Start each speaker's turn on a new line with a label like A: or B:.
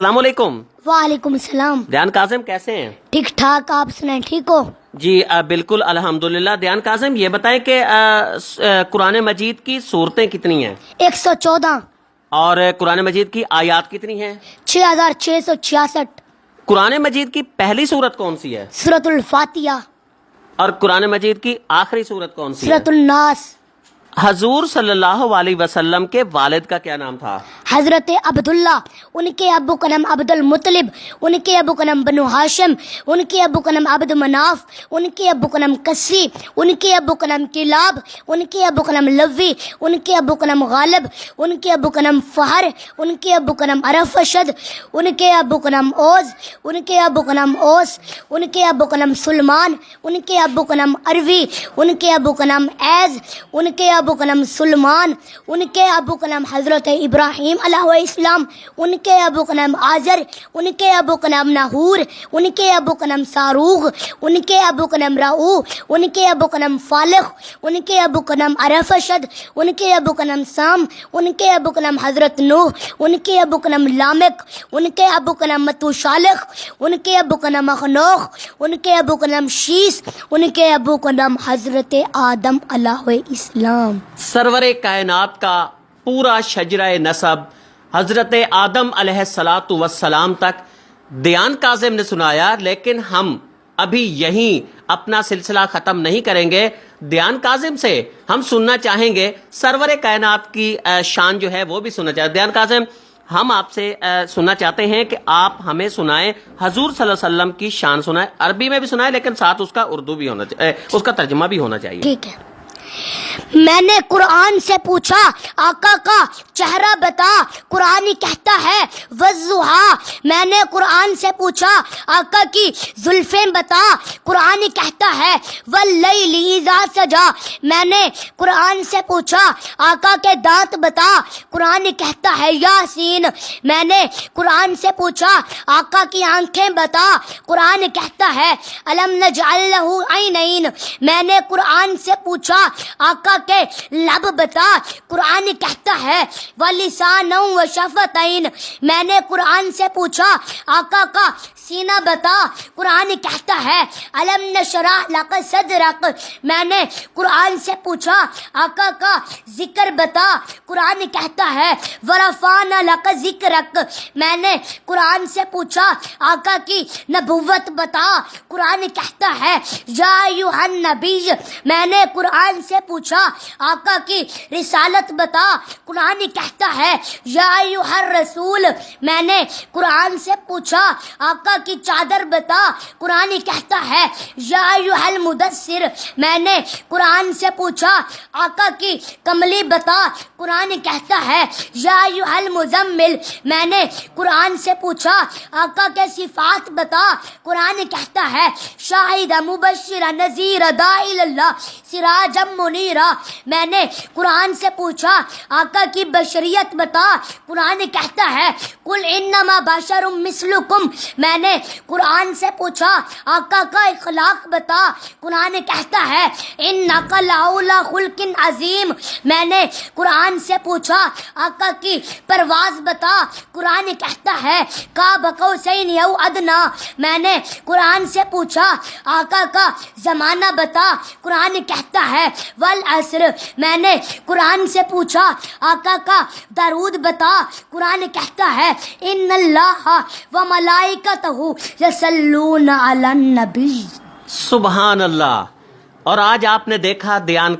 A: अस्सलामुअलैकुम।
B: वालेकुम सलाम।
A: दयान काजिम कैसे हैं?
B: ठीक ठाक, आप सुनाएं, ठीक हो?
A: जी बिल्कुल अल्हम्दुलिल्लाह। दयान काजिम ये बताएं कि कुरान मजीद की सूरतें कितनी हैं
B: 114,
A: और कुरान मजीद की आयत कितनी हैं?
B: 6666।
A: कुरान मजीद की पहली सूरत कौन सी है
B: सूरतुल फातिहा,
A: और कुरान मजीद की आखिरी सूरत कौन सी है?
B: सूरतुल नास।
A: हजूर सल्लल्लाहु अलैहि वसल्लम के वालिद का क्या नाम था?
B: हजरत अब्दुल्ला। उनके अबू का नाम अब्दुल मुतलिब, उनके अबू का नाम बनु हाशिम, उनके अबू का नाम अब्द मनाफ, उनके अबू का नाम कस्सी, उनके अबू का नाम किलाब, उनके अबू का नाम लवी, उनके अबू का नाम गालिब, उनके अबू का नाम फहर, उनके अबू का नाम अरफशद, उनके अबू का नाम ओज, उनके अबू का नाम ओस, उनके अबू का नाम सुलमान, उनके अबू का नाम अरवी, उनके अबू का नाम ऐज, उनके अबू का नाम सुलमान, उनके अबू का नाम हजरत इब्राहिम अलैहिस्सलाम, उनके अबू का नाम आजर, उनके अबू का नाम नाहूर, उनके अबू का नाम सारूग, उनके अबू का नाम राऊ, उनके अबू का नाम फालिख, उनके अबू का नाम अरफशद, उनके अबू का नाम साम, उनके अबू का नाम हजरत नूह, उनके अबू का नाम लामिक, उनके अबू का नाम मतूशालिख, उनके अबू का नाम अखनोख, उनके अबू का नाम शीस, उनके अबू का नाम हजरत आदम अलैहिस्सलाम।
A: सरवरे कायनात का पूरा शजरा नसब हजरत आदम अलैहिस्सलातु वस्सलाम तक दयान काजिम ने सुनाया, लेकिन हम अभी यहीं अपना सिलसिला ख़त्म नहीं करेंगे। दयान काजिम से हम सुनना चाहेंगे सरवरे कायनात की शान जो है वो भी सुनना चाहेंगे। दयान काजिम, हम आपसे सुनना चाहते हैं कि आप हमें सुनाएं, हजूर सल्लल्लाहु अलैहि वसल्लम की शान सुनाएं, अरबी में भी सुनाएं, लेकिन साथ उसका उर्दू भी होना चाहिए, उसका तर्जुमा भी होना चाहिए।
B: ठीक है। मैंने कुरान से पूछा, आका का चेहरा बता। कुरान कहता है वज़्ज़ुहा। मैंने कुरान से पूछा, आका की जुल्फें बता। कुरान कहता है वल्लैलि इज़ा सजा। मैंने कुरान से पूछा, आका के दांत बता। कुरान कहता है यासीन। मैंने कुरान से पूछा, आका की आंखें बता। कुरान कहता है अलम नजअल लहू ऐनैन। मैंने कुरान से पूछा, आका के लब बता। कुरान कहता है वलिसानौ व शफतैन। मैंने कुरान से पूछा, आका का सीना बता। कुरान कहता है अलम नशरह लक सदरक। मैंने कुरान से पूछा, आका का जिक्र बता। कुरान कहता है वरफाना लक जिक्रक। मैंने कुरान से पूछा, आका की नबुव्वत बता। कुरान कहता है या अय्युहन नबी। मैंने कुरान से पूछा, आका की रिसालत बता। कुरान कहता है या अय्युहर रसूल। मैंने कुरान से पूछा, आका की चादर बता। कुरान कहता है या अय्युहल मुदस्सिर। मैंने कुरान से पूछा, आका की कमली बता। कुरान कहता है या अय्युहल मुजम्मिल। मैंने कुरान से पूछा, आका के सिफात बता। कुरान कहता है शाहिदा मुबश्शिरा नज़ीरा दाइलल्लाह सिराजम मुनीरा। मैंने कुरान से पूछा, आका की बशरियत बता। कुरान कहता है कुल इन्नमा बशरुम मिस्लुकुम। मैंने कुरान से पूछा, आका का इखलाक बता। कुरान कहता है इन्नका लअला खुल्किन अजीम। मैंने कुरान से पूछा, आका की परवाज बता। कुरान कहता है का बकौसैन यौ अदना। मैंने कुरान से पूछा, आका का जमाना बता। कुरान कहता है वल असर। मैंने कुरान से पूछा, आका का दरूद बता। कुरान कहता है इन्नल्लाह व मलाइकतहु यसल्लूना अलन नबी।
A: सुभान अल्लाह। और आज आपने देखा दयान का